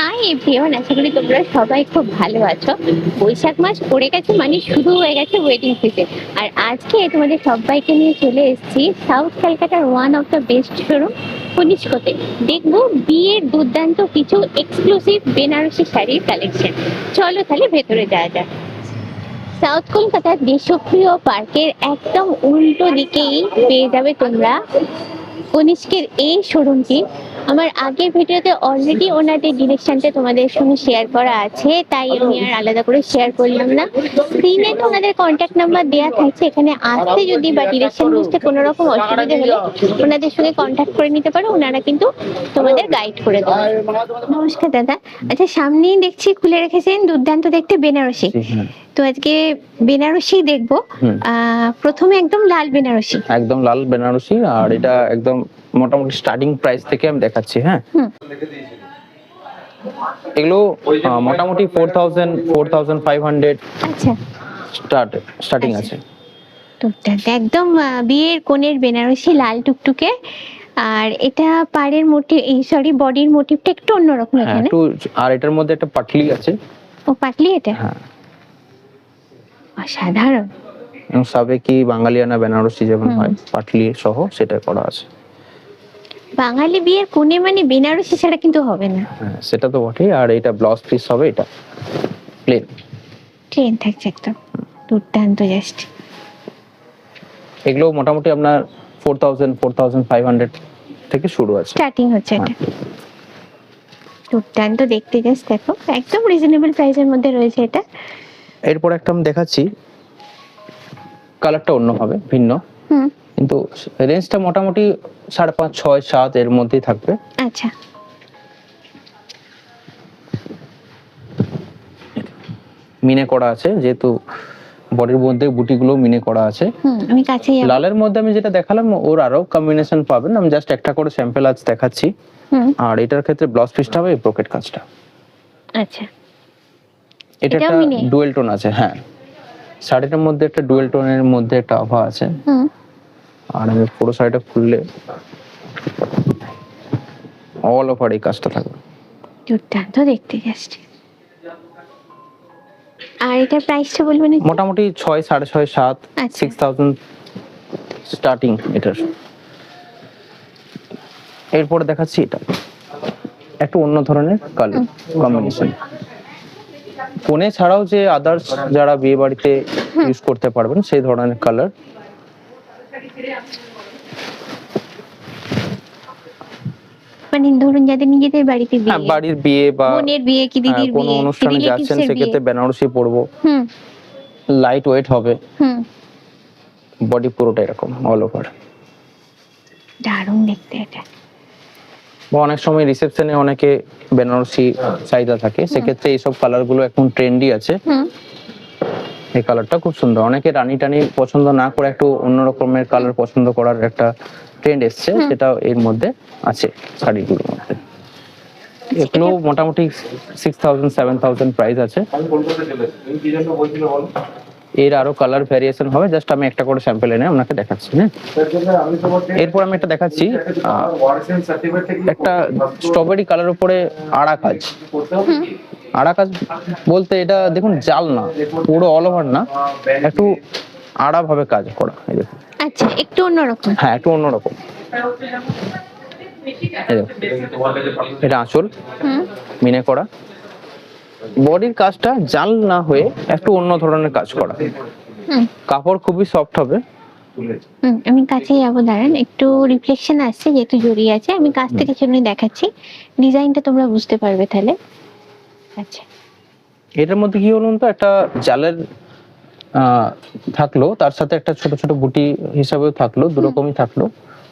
Hi everyone, আশা করি তোমরা সবাই খুব ভালো আছো। বৈশাখ মাস পড়ে গেছে, মানে শুরু হয়ে গেছে ওয়েডিং সিজন। আর আজকে তোমাদের সবাইকে নিয়ে চলে এসেছি সাউথ ক্যালকাটার one of the best showroom কনিষ্কতে। দেখবো বিয়ের দুর্দান্ত কিছু এক্সক্লুসিভ বেনারসি শাড়ির কালেকশন। চলো তাহলে ভেতরে যাওয়া যাক। সাউথ কলকাতার দেশপ্রিয় পার্কের একদম উল্টো দিকেই পেয়ে যাবে তোমরা কনিষ্কের এই শোরুমটি। আমার আগের ভিডিওতে অলরেডি ওনাদের ডিরেকশনটা তোমাদের সঙ্গে শেয়ার করা আছে, তাই আমি আর আলাদা করে শেয়ার করলাম না। স্ক্রিনে তো ওনাদের কন্ট্যাক্ট নাম্বার দেওয়া থাকছে, এখানে আসতে যদি বা ডিরেকশন বুঝতে কোনো রকম অসুবিধা হলে ওনাদের সঙ্গে কন্ট্যাক্ট করে নিতে পারো, ওনারা কিন্তু তোমাদের গাইড করে দেবে। নমস্কার দাদা। আচ্ছা, সামনেই দেখছি খুলে রেখেছেন দুর্দান্ত দেখতে বেনারসি। তো আজকে বেনারসি দেখবো। প্রথমে একদম লাল বেনারসি, একদম লাল বেনারসি, আর এটা একদম মোটামুটি স্টার্টিং প্রাইস থেকে আমি দেখাচ্ছি। হ্যাঁ, এগুলো মোটামুটি 4000 4500 আচ্ছা স্টার্টিং আছে। একদম বিয়ের কোণের বেনারসি লাল টুকটুকে। আর এটা পাড়ের মোটিভ, এই সরি বডির মোটিভটা একটু অন্যরকম এখানে। একটু, আর এটার মধ্যে একটা পাটলি আছে। ও পাটলি, এটা হ্যাঁ অসাধারণ। সাবেকি বাঙালিয়ানা বেনারসি যেমন হয় পাটলি সহ, সেটা করা আছে। বাঙালি বিয়ের কোণে মানে বেনারসি ছাড়া কিন্তু হবে না। হ্যাঁ, সেটা তো বটেই। আর এটা ব্লাউজ পিস হবে, এটা প্লেন থাকছে একদম দুর্দান্ত জাস্ট। এগুলো মোটামুটি আপনার 4000 4500 থেকে শুরু আছে, স্টার্টিং হচ্ছে এটা। দুর্দান্ত দেখতে, জাস্ট দেখো একদম রিজনেবল প্রাইসের মধ্যে রয়েছে এটা। এরপর একটা আমি দেখাচ্ছি, কালারটা অন্য হবে, ভিন্ন, কিন্তু রেঞ্জটা মোটামুটি 5.5 6 7 এর মধ্যেই থাকবে। আচ্ছা, মিনে করা আছে, যেহেতু বডির মধ্যে বুটিগুলো মিনে করা আছে। আমি কাছেই যাব। লালের মধ্যে আমি যেটা দেখালাম ওর আরো কম্বিনেশন পাবেন, আমি জাস্ট একটা করে স্যাম্পল আজ দেখাচ্ছি। আর এটার ক্ষেত্রে ব্লাউজ পিসটা হবে ব্রোকেট কাজটা। আচ্ছা, এটা একটা ডুয়েল টোন আছে। হ্যাঁ, শাড়িটার মধ্যে একটা ডুয়েল টোনের মধ্যে একটা আভা আছে। আর আমি পুরো শাড়িটা খুললে অল ওভার এই কাজটা থাকবে। দুর্দান্ত দেখতে জাস্ট। আর এটা প্রাইসটা বলবেন? মোটামুটি 6 6.5 7 6000 স্টার্টিং এটার। এরপরে দেখাচ্ছি এটা একটু অন্য ধরনের কালার কম্বিনেশন। কোণে ছাড়াও যে আদার্স যারা বিয়ে বাড়িতে ইউজ করতে পারবেন সেই ধরনের কালার। মানে ধরুন যাদের নিজেদের বাড়িতে বিয়ে, বাড়ির বিয়ে বা বোনের বিয়ে কি দিদির বিয়ে, কোনো অনুষ্ঠানে যাচ্ছেন, সেক্ষেত্রে বেনারসি পরবো। লাইট ওয়েট হবে, বডি পুরোটা এরকম অল ওভার। দারুণ দেখতে এটা। অনেক সময় রিসেপশনে অনেকে বেনারসি চাহিদা থাকে, সেক্ষেত্রে এইসব কালার গুলো এখন ট্রেন্ডি আছে। এই কালারটা খুব সুন্দর। অনেকে রানী টানি পছন্দ না করে একটু অন্য রকমের কালার পছন্দ করার একটা ট্রেন্ড এসছে, সেটা এর মধ্যে আছে শাড়িগুলোর মধ্যে। এগুলো মোটামুটি 6000 7000 প্রাইস আছে। এর আরো কালার ভ্যারিয়েশন হবে, জাস্ট আমি একটা করে স্যাম্পল এনে আপনাকে দেখাচ্ছি। হ্যাঁ, এরপর আমি একটা দেখাচ্ছি, একটা স্ট্রবেরি কালার উপরে আড়া কাজ। আড়া কাজ বলতে এটা দেখুন জাল না, পুরো অল ওভার না, একটু আড়া ভাবে কাজ করা। এই দেখুন। আচ্ছা, একটু অন্যরকম। হ্যাঁ, একটু অন্যরকম। এটা আঁচল মিনে করা, বডির কাজটা জাল না হয়ে একটু অন্য ধরনের কাজ করা। কাপড় খুবই সফট হবে। আমি কাছে যাবো, দাঁড়ান, একটু রিফ্লেকশন আসছে যেহেতু জড়িয়ে আছে, আমি কাছ থেকে সামনে দেখাচ্ছি, ডিজাইনটা তোমরা বুঝতে পারবে তাহলে। আচ্ছা, এটার মধ্যে কি বলুন তো, একটা জালের থাকলো, তার সাথে একটা ছোট ছোট বুটি হিসাবেও থাকলো, দুরকমই থাকলো,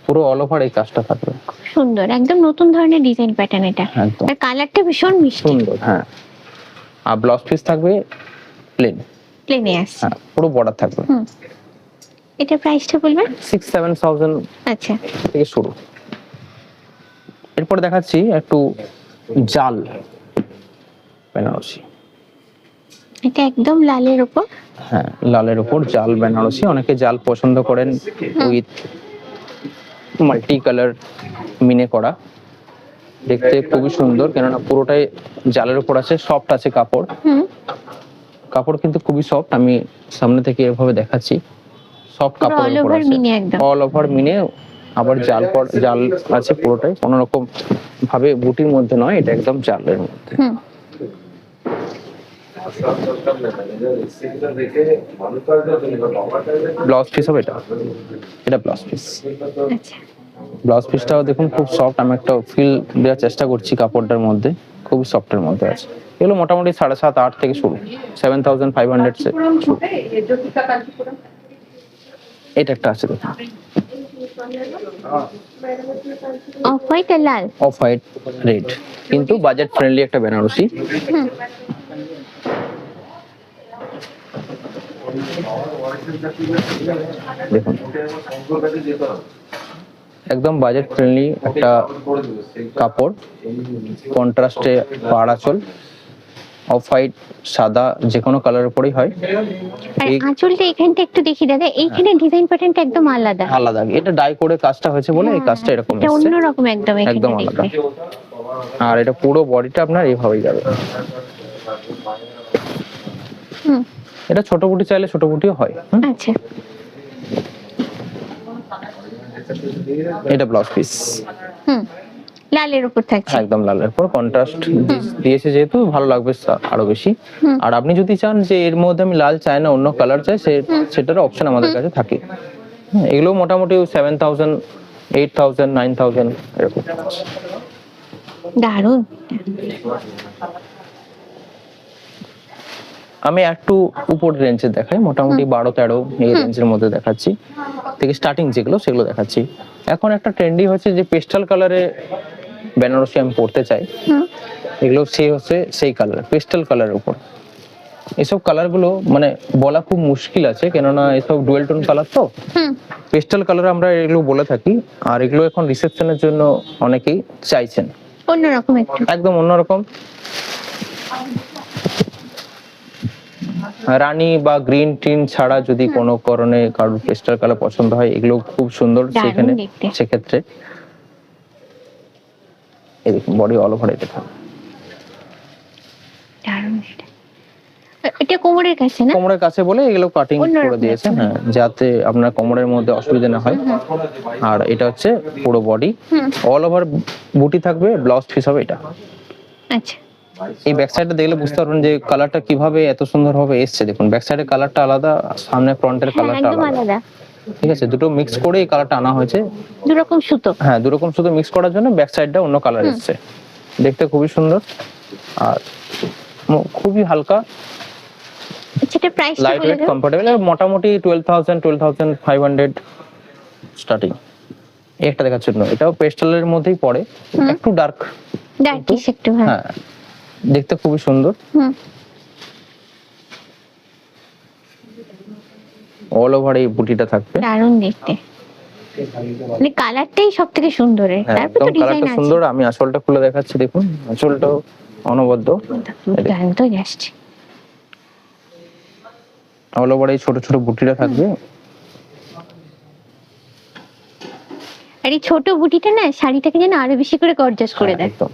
পুরো অল ওভার এই কাজটা থাকলো। সুন্দর, একদম নতুন ধরনের ডিজাইন প্যাটার্ন এটা। আর কালারটা ভীষণ মিষ্টি সুন্দর। হ্যাঁ, আর ব্লাউজ পিস থাকবে প্লেনে আছে। হ্যাঁ, পুরো বর্ডার থাকবে। এটা প্রাইসটা বলবেন? 6 7000 আচ্ছা থেকে শুরু। এরপর দেখাচ্ছি একটু জাল বেনারসি। এটা একদম লালের উপর। হ্যাঁ, লালের উপর জাল বেনারসি। অনেকে জাল পছন্দ করেন উইথ মাল্টি কালার মিনে করা। দেখতে খুবই সুন্দর, কেননা পুরোটাই জালের উপর আছে, সফট আছে কাপড়। হুম। কাপড় কিন্তু খুবই সফট, আমি সামনে থেকে এভাবে দেখাচ্ছি, সফট পুরো কাপড়ের অল উপর ওভার আছে, মিনি একদম। অল ওভার মিনে। আবার জাল আছে পুরোটাই, কোনো রকম ভাবে বুটির মধ্যে নয়, এটা একদম জালের মধ্যে। হুম। ব্লাউজ পিস হবে এটা, এটা ব্লাউজ পিস। আচ্ছা। ব্লাউজ পিসটাও দেখুন খুব সফট, আমি একটা ফিল দেওয়ার চেষ্টা করছি কাপড়টার মধ্যে, খুবই সফটের মধ্যে আছে। এগুলো মোটামুটি 7,500-8 থেকে শুরু, 7,500 সে শুরু। এটা একটা আছে দেখুন, অফ হোয়াইট আর লাল। অফ হোয়াইট রেড, কিন্তু বাজেট ফ্রেন্ডলি একটা বেনারসি। হুম। দেখুন একদম বাজেট ফ্রেন্ডলি একটা কাপড়, কন্ট্রাস্টে পাড় আঁচল, অফ হোয়াইট সাদা যে কোনো কালারের উপরেই হয়। আর এই আঁচলটা এখানটা একটু দেখি দাদা, এইখানে ডিজাইন প্যাটার্নটা একদম আলাদা। আলাদা, এটা ডাই করে কাজটা হয়েছে বলে এই কাজটা এরকম এটা এসেছে, অন্যরকম একদম একদম এখানে আলাদা। দেখতে। আর এটা পুরো বডিটা আপনার এইভাবেই যাবে। হুম। এটা ছোট বুটি চাইলে ছোট বুটিও হয়। আচ্ছা। এটা ব্লাউজ পিস, হুম। লালের উপর থাকছে। একদম লালের উপর কন্ট্রাস্ট দিয়েছে যেহেতু ভালো লাগবে আরো বেশি। হুম। আর আপনি যদি চান যে এর মধ্যে আমি লাল চাই না, অন্য কালার চাই, সেটার অপশন আমাদের কাছে থাকে। এগুলো মোটামুটি 7,000, 8,000, 9,000 এরকম। দারুণ। আমি একটু উপর রেঞ্জে দেখাই, মোটামুটি 12-13 এই রেঞ্জের মধ্যে দেখাচ্ছি, থেকে স্টার্টিং যেগুলো সেগুলো দেখাচ্ছি। এখন একটা ট্রেন্ডি হচ্ছে যে পেস্টাল কালারে বেনারসি আমি পড়তে চাই, হুম। এগুলো হচ্ছে সেই কালার, পেস্টাল কালারের উপর। এসব কালারগুলো মানে বলা খুব মুশকিল আছে, কেননা এসব ডুয়েল টোন কালার তো। হুম। পেস্টাল কালার আমরা এগুলো বলে থাকি, আর এগুলো এখন রিসেপশনের জন্য অনেকেই চাইছেন, অন্যরকম একটু। একদম অন্যরকম। রানী বা গ্রিন টিন ছাড়া যদি কোনো কারণে কারোর পেস্টাল কালার পছন্দ হয়, এগুলো খুব সুন্দর দারুণ সেখানে দেখতে। সেক্ষেত্রে। এই দেখুন বডি অল ওভার এটা থাকবে। দারুণ এটা। এটা কোমরের কাছে না? কোমরের কাছে বলে এগুলো কাটিং অন্যরকম করে দিয়েছে, একটা। হ্যাঁ, যাতে আপনার কোমরের মধ্যে অসুবিধা না হয়। আর এটা হচ্ছে পুরো বডি, হুম। অল ওভার বুটি থাকবে, ব্লাউজ পিস হবে এটা। আচ্ছা। এই ব্যাক সাইডটা দেখলে বুঝতে পারবেন যে কালারটা কিভাবে এত সুন্দর ভাবে এসেছে। দেখুন ব্যাক সাইডের কালারটা আলাদা, সামনে ফ্রন্টের হ্যাঁ, কালারটা একদম আলাদা, আলাদা। ঠিক আছে, দুটো মিক্স করে এই কালারটা আনা হয়েছে। দু রকম সুতো। হ্যাঁ, দু রকম শুধু মিক্স করার জন্য ব্যাক সাইডটা অন্য কালার এসেছে, দেখতে খুবই সুন্দর আর খুবই হালকা, সেটা প্রাইসটা লাইট বলে ওয়েট, দাও। কমফোর্টেবল। মোটামুটি 12,000, 12,500 স্টার্টিং। একটা দেখার জন্য এটাও পেস্টেলের মধ্যেই পড়ে, একটু ডার্ক, ডার্কিশ একটু। হ্যাঁ। হ্যাঁ, দেখতে খুবই সুন্দর। হুম। অল ওভার এই বুটিটা থাকবে। দারুণ দেখতে, মানে কালারটাই সব থেকে সুন্দর। হ্যাঁ, তারপর তো একদম ডিজাইন কালারটা আছে। সুন্দর। আমি আসলটা খুলে দেখাচ্ছি, দেখুন আসলটাও অনবদ্য, দারুণ তো আসছে। অল ওভার এই ছোট ছোট বুটিটা থাকবে। আর এই ছোট বুটিটা না শাড়িটাকে যেন আরো বেশি করে গর্জাস করে দেয়। একদম।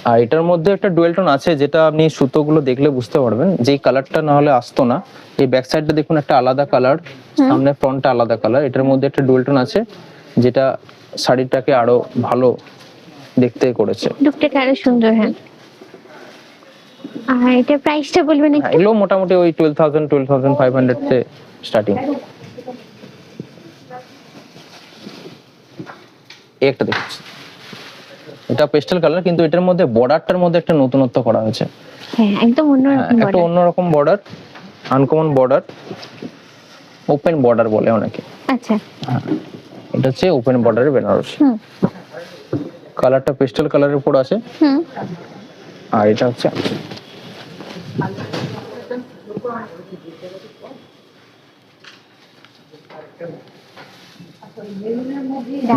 আর এটার মধ্যে একটা ডুয়েল টোন আছে, যেটা আপনি সুতোগুলো দেখলে বুঝতে পারবেন, যেই কালারটা না হলে আসতো না। এই ব্যাক সাইডটা দেখুন একটা আলাদা কালার, সামনে ফ্রন্টটা আলাদা কালার, এটার মধ্যে একটা ডুয়েল টোন আছে, যেটা শাড়িটাকে আরো ভালো দেখতে করেছে। লুকটাকে আরো সুন্দর। হ্যাঁ। আর এটা প্রাইসটা বলবেন একটু? এগুলো মোটামুটি ওই 12,000, 12,500 তে স্টার্টিং। একটা দেখছি, এটা পেস্টেল কালার, কিন্তু এটার মধ্যে বর্ডারটার মধ্যে একটা নতুনত্ব করা হয়েছে। হ্যাঁ, একদম অন্যরকম একটা বর্ডার। অন্যরকম border, uncommon border, open border বলে অনেকে। আচ্ছা। এটা হচ্ছে ওপেন বর্ডারের বেনারসি। হুম। কালারটা পেস্টেল কালারের উপর আছে, হুম। আর এটা হচ্ছে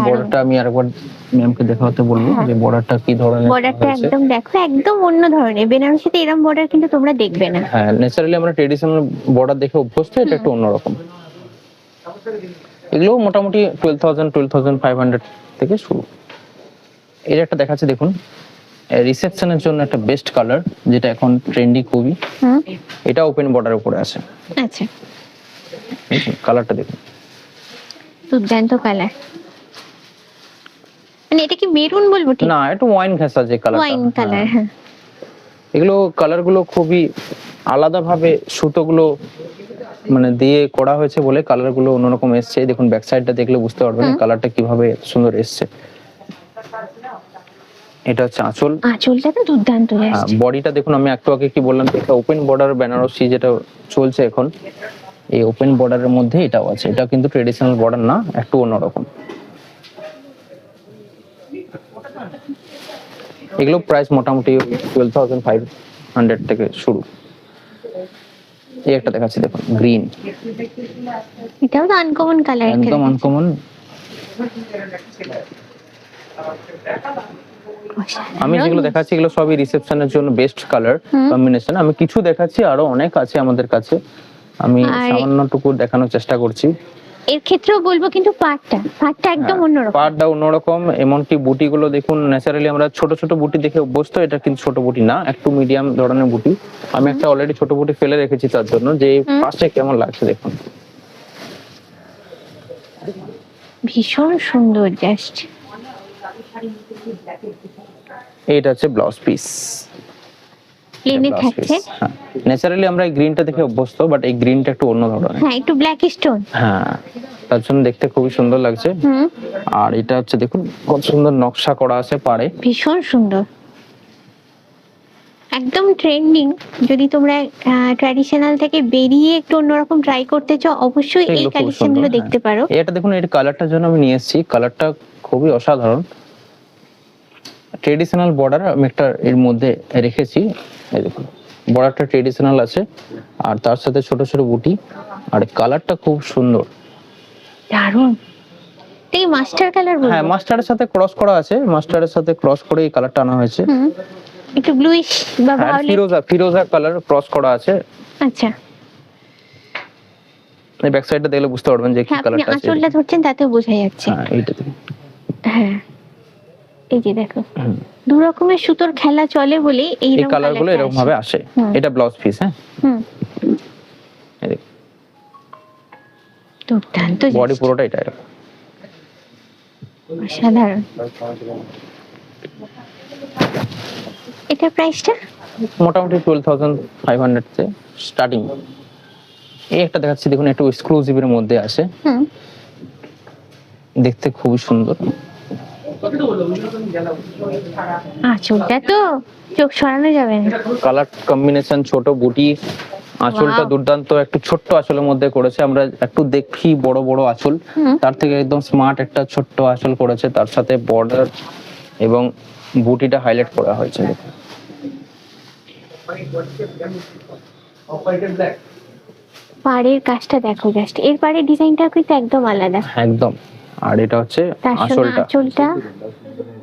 বর্ডারটা। আমি আরেকবার ম্যামকে দেখাতে বলবো যে বর্ডারটা কি ধরনের বর্ডারটা হয়েছে। একদম দেখো, একদম অন্য ধরনের। বেনারসিতে এরকম বর্ডার কিন্তু তোমরা দেখবে না। হ্যাঁ, ন্যাচারালি আমরা ট্রেডিশনাল বর্ডার দেখে অভ্যস্ত, এটা একটু অন্যরকম। এগুলো মোটামুটি 12,000, 12,500 থেকে শুরু। এর একটা দেখাচ্ছে দেখুন, রিসেপশনের জন্য একটা বেস্ট কালার, যেটা এখন ট্রেন্ডি খুবই। হুম, এটা ওপেন বর্ডার উপরে আছে, আচ্ছা, কালারটা দেখুন। দুর্দান্ত কালার। মানে এটা কি মেরুন বলবো ঠিক? না, একটু ওয়াইন ঘেঁষা যে কালারটা, ওয়াইন কালার, হ্যাঁ। এগুলো কালারগুলো খুবই আলাদাভাবে সুতোগুলো মানে দিয়ে করা হয়েছে বলে কালারগুলো অন্যরকম এসছে। দেখুন ব্যাক সাইডটা দেখলে বুঝতে পারবেন কালারটা কিভাবে সুন্দর এসছে। এটা হচ্ছে আঁচল। আঁচলটা তো দুর্দান্ত জাস্ট। বডিটা দেখুন, আমি একটু আগে কি বললাম, এটা ওপেন বর্ডার বেনারসি যেটা চলছে এখন, এই ওপেন বর্ডারের মধ্যে এটাও আছে। এটা কিন্তু ট্রেডিশনাল বর্ডার না, একটু অন্যরকম। এগুলো প্রাইস মোটামুটি 12,500 থেকে শুরু। এই একটা দেখাচ্ছি দেখুন, গ্রিন, এটাও তো আনকমন কালার, একদম আনকমন। আমি যেগুলো দেখাচ্ছি এগুলো সবই রিসেপশনের জন্য বেস্ট কালার কম্বিনেশন। আমি কিছু দেখাচ্ছি, আরো অনেক আছে আমাদের কাছে, আমি সামান্যটুকু দেখানোর চেষ্টা করছি। এর ক্ষেত্রেও বলবো কিন্তু পাটটা একদম অন্যরকম। পাটটা অন্যরকম, এমনকি বুটিগুলো দেখুন, ন্যাচারালি আমরা ছোট ছোট বুটি দেখে অভ্যস্ত, এটা কিন্তু ছোট বুটি না, একটু মিডিয়াম ধরনের বুটি। আমি একটা অলরেডি ছোট বুটি ফেলে রেখেছি তার জন্য, যে পাশে কেমন লাগছে দেখুন। ভীষণ সুন্দর জাস্ট। এটা হচ্ছে ব্লাউজ পিস, প্লেনে থাকছে। ন্যাচারালি আমরা এই গ্রিনটা দেখে অভ্যস্ত, বাট এই গ্রিনটা একটু অন্য ধরনের। হ্যাঁ, একটু ব্ল্যাক স্টোন। হ্যাঁ, তার জন্য দেখতে খুবই সুন্দর লাগছে। আর এটা হচ্ছে দেখুন কত সুন্দর নকশা করা আছে পাড়ে, ভীষণ সুন্দর, একদম ট্রেন্ডিং। যদি তোমরা ট্র্যাডিশনাল থেকে বেরিয়ে একটু অন্যরকম ট্রাই করতে চাও, অবশ্যই এই কালেকশনগুলো দেখতে পারো। এটা দেখুন, এর কালারটার জন্য আমি নিয়ে এসেছি, কালারটা খুবই অসাধারণ। ট্রেডিশনাল বর্ডার আমি একটা এর মধ্যে রেখেছি, এই দেখুন বর্ডারটা ট্রেডিশনাল আছে, আর তার সাথে ছোট ছোট বুটি, আর কালারটা খুব সুন্দর, দারুণ। এই মাস্টার কালার বলবো। হ্যাঁ, মাস্টারের সাথে ক্রস করা আছে, মাস্টারের সাথে ক্রস করে এই কালারটা আনা হয়েছে। একটু ব্লুইশ বা ভায়োলেট, ফিরোজা কালার ক্রস করা আছে। আচ্ছা, এই ব্যাক সাইডটা দেখলে বুঝতে পারবেন যে কি কালারটা আছে। আঁচলটা ধরছেন তাতেও বোঝা যাচ্ছে। হ্যাঁ, এইটা দেখুন। হ্যাঁ, এই যে দেখো, দু রকমের সুতোর খেলা চলে বলে এই কালারগুলো এরকম ভাবে আসে। এটা ব্লাউজ পিস, হ্যাঁ, এই দেখুন দুর্দান্ত, বডি পুরোটা এটা এরকম। অসাধারণ। এটার প্রাইসটা মোটামুটি 12,500 তে স্টার্টিং। এই একটা দেখাচ্ছি দেখুন, একটু এক্সক্লুসিভের মধ্যে আছে, দেখতে খুবই সুন্দর। আঁচলটা তো চোখ সরানো যাবে না। কালার কম্বিনেশন, ছোট বুটি, আঁচলটা দুর্দান্ত, একটু ছোট্ট আঁচলের মধ্যে করেছে। আমরা একটু দেখি বড় বড় আঁচল, তার থেকে একদম স্মার্ট একটা ছোট্ট আঁচল করেছে, তার সাথে বর্ডার এবং বুটিটা হাইলাইট করা হয়েছে। পাড়ের কাজটা দেখো জাস্ট, এর পাড়ের ডিজাইনটা কিন্তু একদম আলাদা, একদম। আর এটা হচ্ছে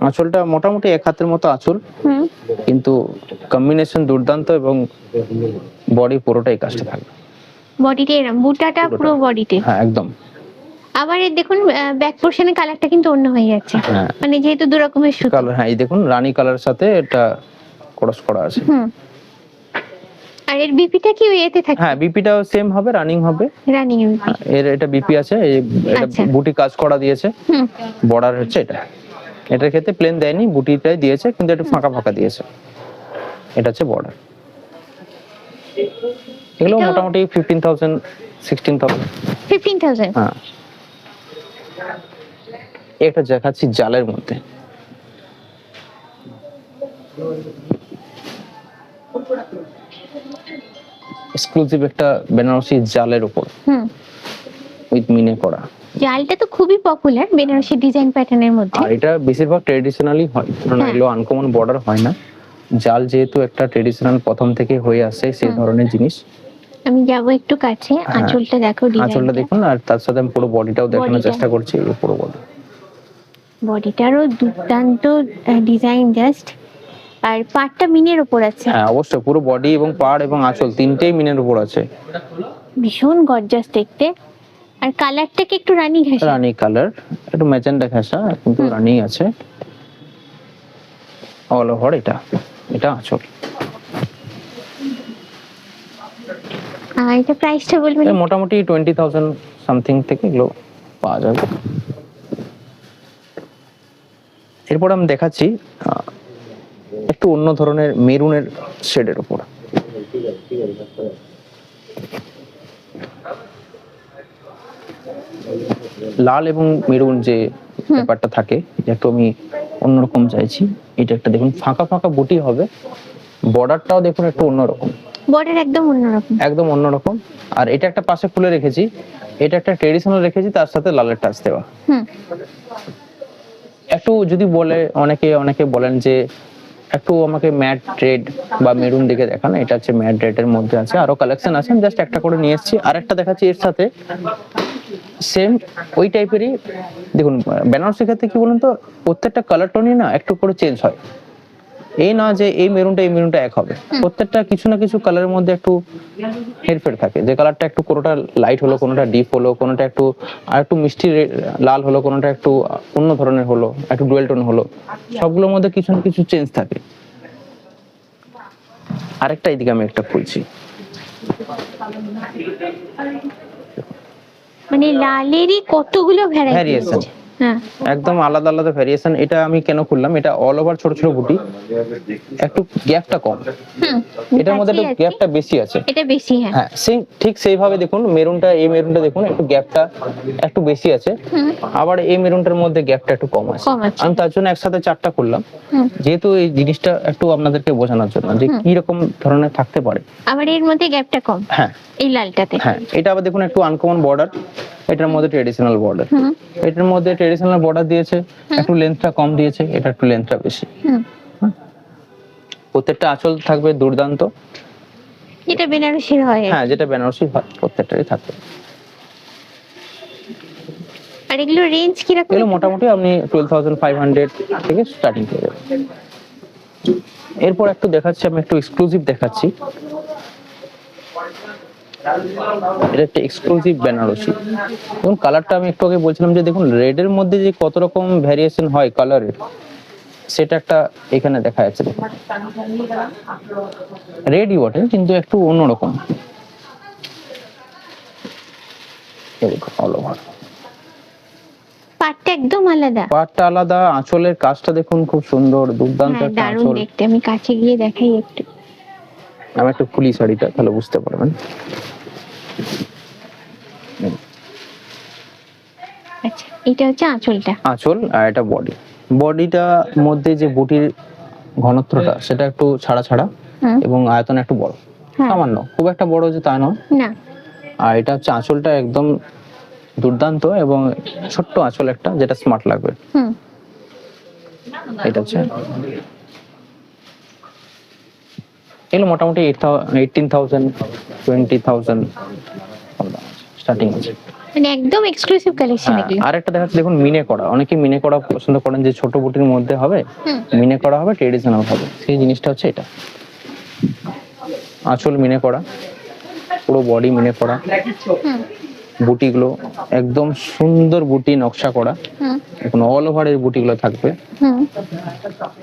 আঁচলটা মোটামুটি এক হাতের মতো আঁচল, কিন্তু কম্বিনেশন দুর্দান্ত, এবং বডি পুরোটাই কাজটা থাকবে। বডিতে এরকম বুটাটা পুরো বডিতে, হ্যাঁ একদম। আবার এই দেখুন ব্যাক পোরশনের কালারটা কিন্তু অন্য হয়ে যাচ্ছে, মানে যেহেতু দু রকমের সুতো। কালার, হ্যাঁ, এই দেখুন রানী কালারের সাথে এটা ক্রস করা আছে। আর এর বিপিটা কি এতে থাকে? হ্যাঁ, বিপিটাও সেম হবে, রানিং হবে। রানিং বিপি, এর এটা বিপি আছে, এটা বুটি কাজ করা দিয়েছে। বর্ডার হচ্ছে এটা, এটার ক্ষেত্রে প্লেন দেয়নি, বুটিটাই দিয়েছে, কিন্তু একটু ফাঁকা ফাঁকা দিয়েছে। এটা হচ্ছে বর্ডার। এগুলো মোটামুটি 15,000 16,000। হ্যাঁ, একটা দেখাচ্ছি জালের মধ্যে, এক্সক্লুসিভ একটা বেনারসি জালের উপর উইথ মিনে করা। জালটা তো খুবই পপুলার বেনারসি ডিজাইন প্যাটার্নের মধ্যে, আর এটা বেশিরভাগ ট্রেডিশনালি হয়, কারণ এগুলো আনকমন বর্ডার হয় না। জাল যেহেতু একটা ট্রেডিশনাল প্রথম থেকে হয়ে আসে, সেই ধরনের জিনিস। আমি যাব একটু কাছে, আঁচলটা দেখো, আঁচলটা দেখুন, আর তার সাথে আমি পুরো বডিটাও দেখানোর চেষ্টা করছি। এই পুরো বডিটারও দুর্দান্ত ডিজাইন জাস্ট। আর পাড়টা মিনের উপর আছে। হ্যাঁ অবশ্যই, পুরো বডি এবং পাড় এবং আঁচল তিনটেই মিনের উপর আছে। ভীষণ গর্জাস দেখতে। আর কালারটা কি একটু রানী ঘেঁষা? রানী কালার, একটু ম্যাজেন্টা ঘেঁষা, কিন্তু রানী আছে। অল ওভার এটা, এটা আঁচল। আর এটা প্রাইসটা বলবেন? এই মোটামুটি 20,000 সামথিং থেকে এগুলো পাওয়া যাবে। এরপর আমি দেখাচ্ছি একটু অন্য ধরনের মেরুনের শেডের উপর। লাল এবং মেরুন যে ব্যাপারটা থাকে, এটা একটু আমি অন্যরকম চাইছি। এটা একটা দেখুন ফাঁকা ফাঁকা বুটি হবে, বর্ডারটাও দেখুন একটু অন্যরকম, বর্ডার একদম অন্যরকম, একদম অন্যরকম। আর এটা একটা পাশে খুলে রেখেছি, এটা একটা ট্রেডিশনাল রেখেছি, তার সাথে লালের টাচ দেওয়া। একটু যদি বলে অনেকে বলেন যে একটু আমাকে ম্যাট রেড বা মেরুন দিকে দেখান, এটা হচ্ছে ম্যাট রেড এর মধ্যে আছে, আরো কালেকশন আছে, জাস্ট একটা করে নিয়ে এসেছি। আরেকটা দেখাচ্ছি এর সাথে সেম ওই টাইপেরই। দেখুন বেনারসি ক্ষেত্রে কি বলুন তো, প্রত্যেকটা কালার টোনই না একটু করে চেঞ্জ হয়, এই না যে এই মেরুনটা এক হবে, প্রত্যেকটা কিছু না কিছু কালারের মধ্যে একটু হেরফের থাকে, যে কালারটা একটু কোনোটা লাইট হলো, কোনোটা ডিপ হলো, কোনোটা একটু আর একটু মিষ্টি লাল হলো, কোনোটা একটু অন্য ধরনের হলো, একটু ডুয়েল টোন হলো, সবগুলোর মধ্যে কিছু না কিছু চেঞ্জ থাকে। আরেকটা এইদিকে আমি একটা খুলছি, মানে লালেরই কতগুলো ভ্যারিয়েশন, হ্যাঁ একদম আলাদা আলাদা ভ্যারিয়েশন। এটা আমি কেন খুললাম, এটা অল ওভার ছোট ছোট বুটি, একটু গ্যাপটা কম, এটার মধ্যে একটু গ্যাপটা বেশি আছে, এটা বেশি। হ্যাঁ সেই ঠিক সেইভাবে দেখুন মেরুনটা, এই মেরুনটা দেখুন একটু গ্যাপটা একটু বেশি আছে, আবার এই মেরুনটার মধ্যে গ্যাপটা একটু কম আছে। আমি তার জন্য একসাথে চারটা করলাম, যেহেতু এই জিনিসটা একটু আপনাদেরকে বোঝানোর জন্য যে কি রকম ধরনের থাকতে পারে। আবার এর মধ্যে গ্যাপটা কম, হ্যাঁ এই লালটাতে। হ্যাঁ এটা আবার দেখুন একটু আনকমন বর্ডার, এটার মধ্যে ট্রেডিশনাল বর্ডার, এটার মধ্যে ট্রেডিশনাল বর্ডার দিয়েছে, একটু লেন্থটা কম দিয়েছে, এটা একটু লেন্থটা বেশি। প্রত্যেকটা আঁচল থাকবে দুর্দান্ত, যেটা বেনারসির হয়। হ্যাঁ যেটা বেনারসি হয় প্রত্যেকটারই থাকবে। আর এগুলো রেঞ্জ কি রকম? এগুলো মোটামুটি আপনি 12,500 থেকে স্টার্টিং করে যাবেন। এরপর একটু দেখাচ্ছি, আমি একটু এক্সক্লুসিভ দেখাচ্ছি, এটা একটা এক্সক্লুসিভ বেনারসি। এবং কালারটা আমি একটু আগে বলছিলাম যে দেখুন রেড এর মধ্যে যে কত রকম ভ্যারিয়েশন হয় কালারের, সেটা একটা এখানে দেখা যাচ্ছে। দেখুন রেডই বটে কিন্তু একটু অন্যরকম, অল ওভার পাটটা একদম আলাদা, পাটটা আলাদা, আঁচলের কাজটা দেখুন খুব সুন্দর, দুর্দান্ত একটা দারুণ আঁচল। দেখতে, আমি কাছে গিয়ে দেখাই একটু। আমি একটু খুলি শাড়িটা, তাহলে বুঝতে পারবেন। আচ্ছা এটা হচ্ছে আঁচলটা, আঁচল, আর এটা বডি। বডিটা মধ্যে যে বুটির ঘনত্বটা সেটা একটু ছাড়া ছাড়া এবং আয়তন একটু বড়, সামান্য, খুব একটা বড় যে তা নয় না। আর এটা হচ্ছে আঁচলটা একদম দুর্দান্ত এবং ছোট্ট আঁচল একটা, যেটা স্মার্ট লাগবে। এটা হচ্ছে এগুলো মোটামুটি 18,000 20,000 স্টার্টিং আছে, মানে একদম এক্সক্লুসিভ কালেকশন এগুলো। আরেকটা দেখাচ্ছি দেখুন মিনে করা, অনেকে মিনে করা পছন্দ করেন, যে ছোট বুটির মধ্যে হবে, মিনে করা হবে, ট্রেডিশনাল হবে, সেই জিনিসটা হচ্ছে এটা। আঁচল মিনে করা, পুরো বডি মিনে করা, বুটিগুলো একদম সুন্দর বুটি নকশা করা, এখন অল ওভার এর বুটিগুলো থাকবে,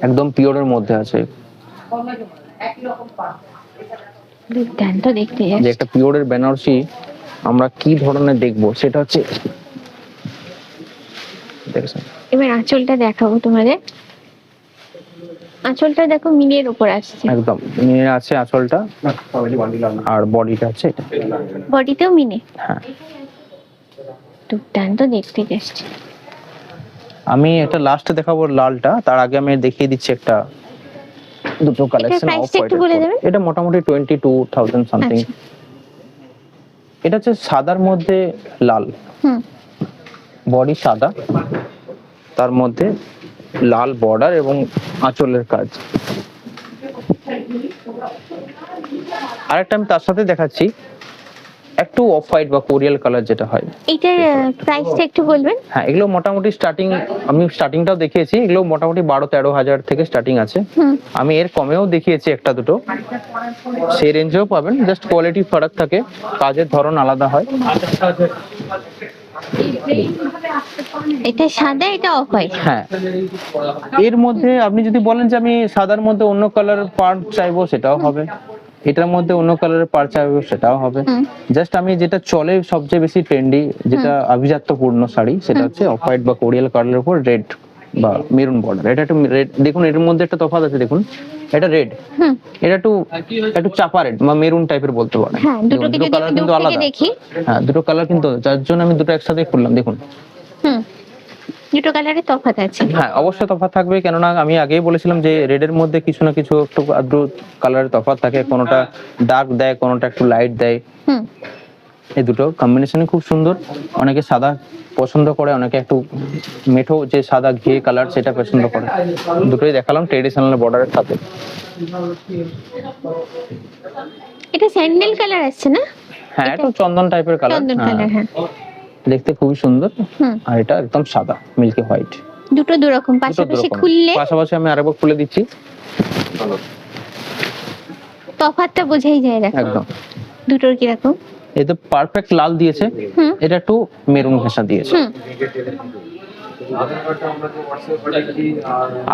একদম পিওরের মধ্যে আছে। দুর্দান্ত দেখতে, যে একটা পিওরের বেনারসি আমরা কি ধরনের দেখবো সেটা হচ্ছে, দেখছেন। এবার আঁচলটা দেখাবো তোমাদের, আঁচলটা দেখো মিনের উপর আসছে, একদম মিনে আছে আঁচলটা, আর বডিটা আছে এটা, বডিতেও মিনে। হ্যাঁ দুর্দান্ত দেখতে যাচ্ছে। আমি একটা লাস্টে দেখাবো লালটা, তার আগে আমি দেখিয়ে দিচ্ছি একটা দুটো কালেকশন অফ হোয়াইট। এটা মোটামুটি 22,000 সামথিং। এটা হচ্ছে সাদার মধ্যে লাল, বডি সাদা, তার মধ্যে লাল বর্ডার এবং আঁচলের কাজ। আরেকটা আমি তার সাথে দেখাচ্ছি একটু অফ হোয়াইট বা কোরিয়াল কালার যেটা হয়। এটার প্রাইসটা একটু বলবেন? হ্যাঁ এগুলো মোটামুটি স্টার্টিং, আমি স্টার্টিংটাও দেখিয়েছি, এগুলো মোটামুটি 12-13 হাজার থেকে স্টার্টিং আছে। আমি এর কমেও দেখিয়েছি একটা দুটো, সেই রেঞ্জেও পাবেন, জাস্ট কোয়ালিটি ফারাক থাকে, কাজের ধরন আলাদা হয়। এটা সাদা, এটা অফ হোয়াইট। হ্যাঁ, এর মধ্যে আপনি যদি বলেন যে আমি সাদার মধ্যে অন্য কালার পার্ট চাইবো, সেটাও হবে। এটার মধ্যে অন্য কালারের পার্ট চাইবো, সেটাও হবে। জাস্ট আমি যেটা চলে সবচেয়ে বেশি ট্রেন্ডি, যেটা আভিজাত্যপূর্ণ শাড়ি, সেটা হচ্ছে অফ হোয়াইট বা কোরিয়াল কালারের উপর রেড বা মেরুন বর্ডার। এটা একটু রেড, দেখুন এর মধ্যে একটা তফাৎ আছে, দেখুন এটা রেড, এটা একটু একটু চাপা রেড বা মেরুন টাইপের বলতে পারেন। হ্যাঁ, দুটো দুটো কালার কিন্তু আলাদা। দেখি। হ্যাঁ, দুটো কালার কিন্তু, যার জন্য আমি দুটো একসাথে খুললাম, দেখুন। দুটো কালারে তফাৎ আছে। হ্যাঁ, অবশ্যই তফাৎ থাকবে, কেননা আমি আগেই বলেছিলাম যে রেডের মধ্যে কিছু না কিছু একটু আদ্র কালারের তফাৎ থাকে, কোনোটা ডার্ক দেয়, কোনোটা একটু লাইট দেয়। এই দুটো কম্বিনেশনই খুব সুন্দর। অনেকে সাদা পছন্দ করে, অনেকে একটু মেঠো যে সাদা ঘিয়ে কালার, সেটা পছন্দ করে। দুটোই দেখালাম ট্রেডিশনাল বর্ডারের সাথে। এটা স্যান্ডেল কালার আসছে না? হ্যাঁ, একটু চন্দন টাইপের কালার। চন্দন কালার, হ্যাঁ, দেখতে খুবই সুন্দর। আর এটা একদম সাদা মিল্কি হোয়াইট। দুটো দু রকম, পাশাপাশি খুললে পাশাপাশি আমি আরেকবার খুলে দিচ্ছি, তফাৎটা বোঝাই যায় না একদম। দুটোর কি রকম। এটা পারফেক্ট লাল দিয়েছে, এটা একটু মেরুন ঘেঁষা দিয়েছে।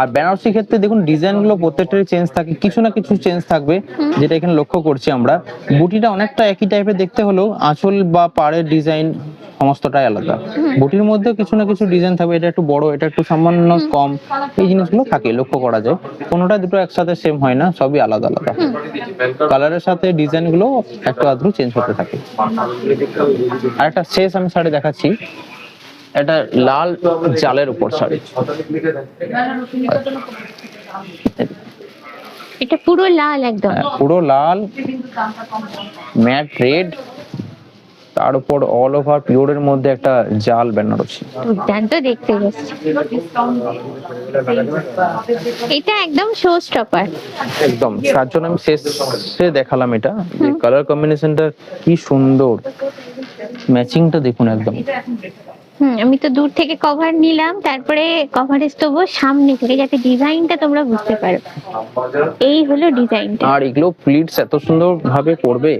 আর বেনারসি ক্ষেত্রে দেখুন ডিজাইন গুলো প্রত্যেকটারই চেঞ্জ থাকে, কিছু না কিছু চেঞ্জ থাকবে, যেটা এখানে লক্ষ্য করছি আমরা। বুটিটা অনেকটা একই টাইপের দেখতে হলেও আঁচল বা পাড়ের ডিজাইন সমস্তটাই আলাদা। বুটির মধ্যে কিছু না কিছু ডিজাইন থাকবে, এটা একটু বড়, এটা একটু সামান্য কম, এই জিনিসগুলো থাকে, লক্ষ্য করা যায়। কোনোটা দুটো একসাথে সেম হয় না, সবই আলাদা আলাদা। কালারের সাথে ডিজাইন গুলো একটু আধটু চেঞ্জ হতে থাকে। আর একটা শেষ আমি শাড়ি দেখাচ্ছি, এটা লাল জালের উপর শাড়ি। এটা পুরো লাল, একদম পুরো লাল ম্যাট রেড, তার উপর অল ওভার পিওরের মধ্যে একটা জাল বেনারসি। দুর্দান্ত দেখতে গেছে। এটা একদম শো স্টপার, একদম। তার জন্য আমি শেষে দেখালাম এটা, যে কালার কম্বিনেশনটা কি সুন্দর, ম্যাচিংটা দেখুন একদম। আমি তো দূর থেকে কভার নিলাম, তারপরে কভারেজ দেবো সামনে থেকে, যাতে ডিজাইনটা তোমরা বুঝতে পারো। এই হলো ডিজাইনটা। আর এগুলো প্লিটস এত সুন্দর ভাবে করবে,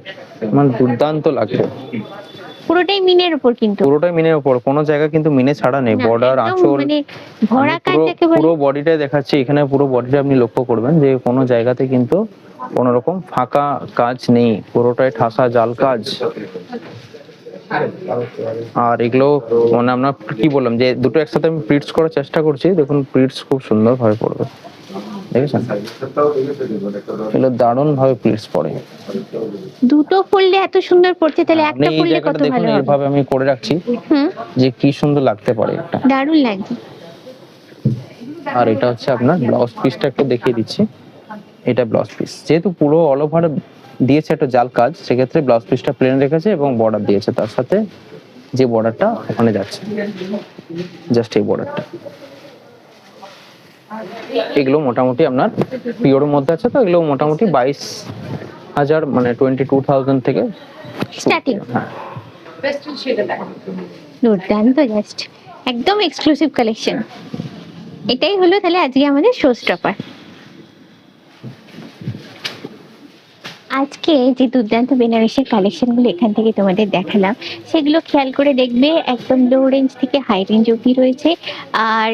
মানে দুর্দান্ত লাগবে। পুরোটাই মিনের উপর, কিন্তু পুরোটাই মিনের উপর, কোনো জায়গা কিন্তু মিনে ছাড়া নেই। বর্ডার, আঁচল, মানে ভরা কাজ যাকে বলে। পুরো বডিটাই দেখাচ্ছি এখানে, পুরো বডিটা আপনি লক্ষ্য করবেন যে কোনো জায়গাতে কিন্তু কোনো রকম ফাঁকা কাজ নেই, পুরোটাই ঠাসা জাল কাজ। আর এগুলো মানে আমরা কি বললাম যে দুটো একসাথে আমি প্লিটস করার চেষ্টা করছি, দেখুন প্লিটস খুব সুন্দর ভাবে পড়বে, দেখেছেন? এগুলো দারুণ ভাবে প্লিটস পড়ে। দুটো ফুললে এত সুন্দর পড়ছে, তাহলে একটা ফুললে কত ভালো হবে। এইভাবে আমি করে রাখছি, যে কি সুন্দর লাগতে পারে, এটা দারুণ লাগছে। আর এটা হচ্ছে আপনার ব্লাউজ পিসটা, একটু দেখিয়ে দিচ্ছি। এটা ব্লাউজ পিস, যেহেতু পুরো অল ওভার দিয়েছে একটা জাল কাজ, সেক্ষেত্রে ব্লাউজ পিসটা প্লেন রেখেছে এবং বর্ডার দিয়েছে তার সাথে, যে বর্ডারটা ওখানে যাচ্ছে, জাস্ট এই বর্ডারটা। এগুলো মোটামুটি আপনার পিওরের মধ্যে আছে, তো এগুলো মোটামুটি 22,000 মানে 22,000 থেকে স্টার্টিং। দুর্দান্ত, জাস্ট একদম এক্সক্লুসিভ কালেকশন। এটাই হলো তাহলে আজকে আমাদের শো স্টপার। আজকে যে দুর্দান্ত বেনারসির কালেকশনগুলো এখান থেকে তোমাদের দেখালাম, সেগুলো খেয়াল করে দেখবে, একদম লো রেঞ্জ থেকে হাই রেঞ্জ অবধি রয়েছে। আর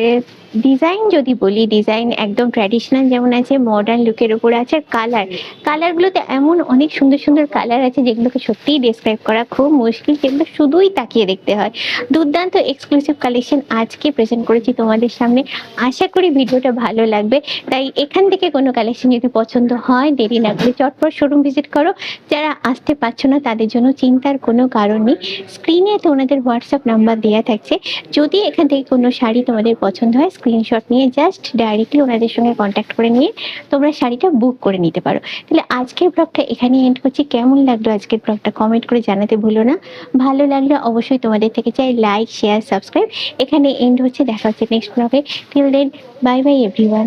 ডিজাইন যদি বলি, ডিজাইন একদম ট্র্যাডিশনাল যেমন আছে, মডার্ন লুকের উপর আছে। আর কালারগুলোতে এমন অনেক সুন্দর সুন্দর কালার আছে, যেগুলোকে সত্যিই ডেসক্রাইব করা খুব মুশকিল, যেগুলো শুধুই তাকিয়ে দেখতে হয়। দুর্দান্ত এক্সক্লুসিভ কালেকশন আজকে প্রেজেন্ট করেছি তোমাদের সামনে। আশা করি ভিডিওটা ভালো লাগবে। তাই এখান থেকে কোনো কালেকশন যদি পছন্দ হয়, দেরি না করে চটপট শোরুম ভিজিট করো। যারা আসতে পারছো না, তাদের জন্য চিন্তার কোনো কারণ নেই, স্ক্রিনে তোমাদের হোয়াটসঅ্যাপ নাম্বার দেওয়া থাকছে। যদি এখান থেকে কোনো শাড়ি তোমাদের পছন্দ হয়, স্ক্রিনশট নিয়ে জাস্ট ডাইরেক্টলি ওনাদের সঙ্গে কন্ট্যাক্ট করে নিয়ে তোমরা শাড়িটা বুক করে নিতে পারো। তাহলে আজকের ব্লগটা এখানে এন্ড করছি। কেমন লাগলো আজকের ব্লগটা কমেন্ট করে জানাতে ভুলো না। ভালো লাগলে অবশ্যই তোমাদের থেকে চাই লাইক, শেয়ার, সাবস্ক্রাইব। এখানে এন্ড হচ্ছে, দেখা হচ্ছে নেক্সট ব্লগে। Till then, bye bye everyone.